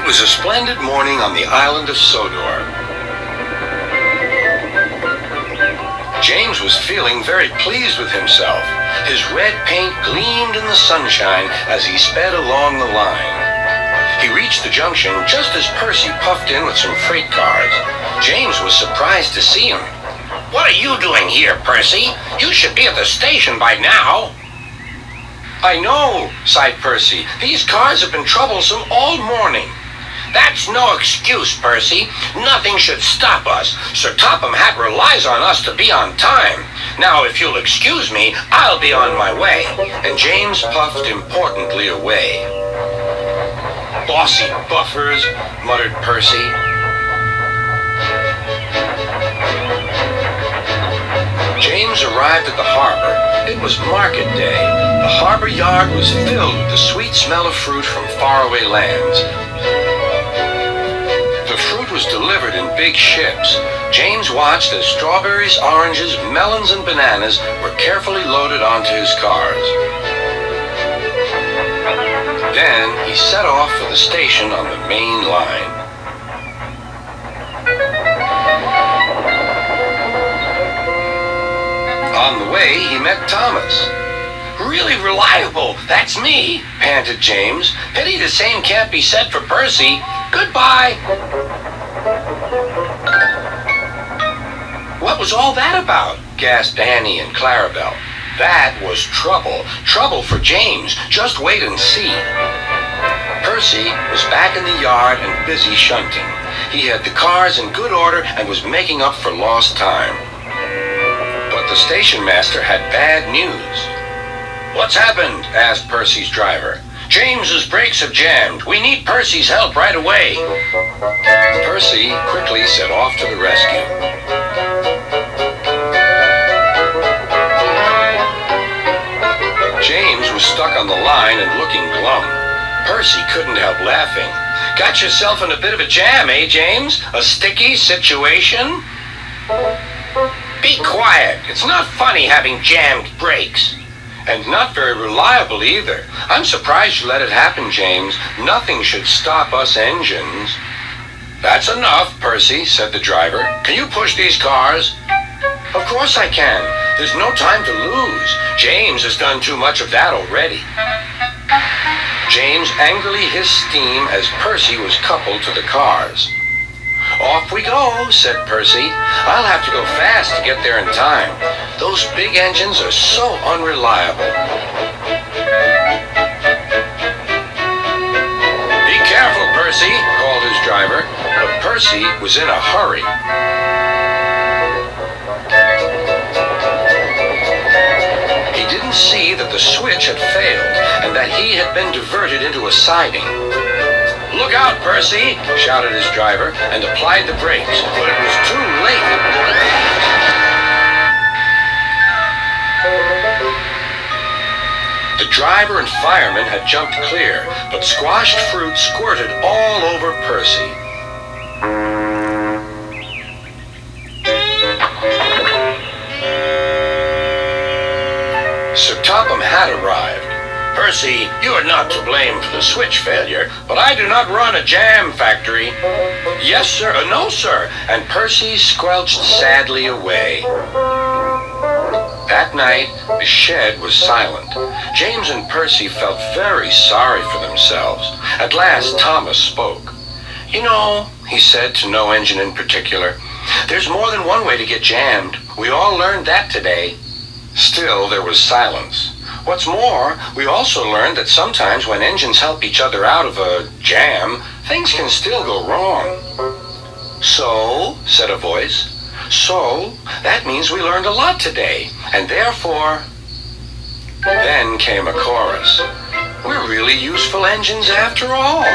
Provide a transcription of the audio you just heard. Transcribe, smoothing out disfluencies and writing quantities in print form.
It was a splendid morning on the island of Sodor. James was feeling very pleased with himself. His red paint gleamed in the sunshine as he sped along the line. He reached the junction just as Percy puffed in with some freight cars. James was surprised to see him. "What are you doing here, Percy? You should be at the station by now." "I know," sighed Percy. "These cars have been troublesome all morning." "That's no excuse, Percy. Nothing should stop us. Sir Topham Hatt relies on us to be on time. Now, if you'll excuse me, I'll be on my way." And James puffed importantly away. "Bossy buffers," muttered Percy. James arrived at the harbor. It was market day. The harbor yard was filled with the sweet smell of fruit from faraway lands. The fruit was delivered in big ships. James watched as strawberries, oranges, melons, and bananas were carefully loaded onto his cars. Then he set off for the station on the main line. On the way, he met Thomas. "Really reliable, that's me," panted James. "Pity the same can't be said for Percy. Goodbye." "What was all that about?" gasped Annie and Clarabelle. "That was trouble. Trouble for James. Just wait and see." Percy was back in the yard and busy shunting. He had the cars in good order and was making up for lost time. But the station master had bad news. "What's happened?" asked Percy's driver. "James's brakes have jammed. We need Percy's help right away." Percy quickly set off to the rescue. James was stuck on the line and looking glum. Percy couldn't help laughing. "Got yourself in a bit of a jam, eh, James? A sticky situation?" "Be quiet. It's not funny having jammed brakes." "And not very reliable either. I'm surprised you let it happen, James. Nothing should stop us engines." "That's enough, Percy," said the driver. "Can you push these cars?" "Of course I can. There's no time to lose. James has done too much of that already." James angrily hissed steam as Percy was coupled to the cars. "Off we go," said Percy. "I'll have to go fast to get there in time. Those big engines are so unreliable." "Be careful, Percy," called his driver. But Percy was in a hurry. He didn't see that the switch had failed and that he had been diverted into a siding. "Look out, Percy," shouted his driver, and applied the brakes, but it was too late. The driver and fireman had jumped clear, but squashed fruit squirted all over Percy. Sir Topham Hatt arrived. "Percy, you are not to blame for the switch failure, but I do not run a jam factory." "Yes, sir. No, sir." And Percy squelched sadly away. That night, the shed was silent. James and Percy felt very sorry for themselves. At last, Thomas spoke. "You know," he said to no engine in particular, "there's more than one way to get jammed. We all learned that today." Still, there was silence. What's more, we also learned that sometimes when engines help each other out of a jam, things can still go wrong. "So," said a voice, "so that means we learned a lot today, and therefore..." Then came a chorus. "We're really useful engines after all."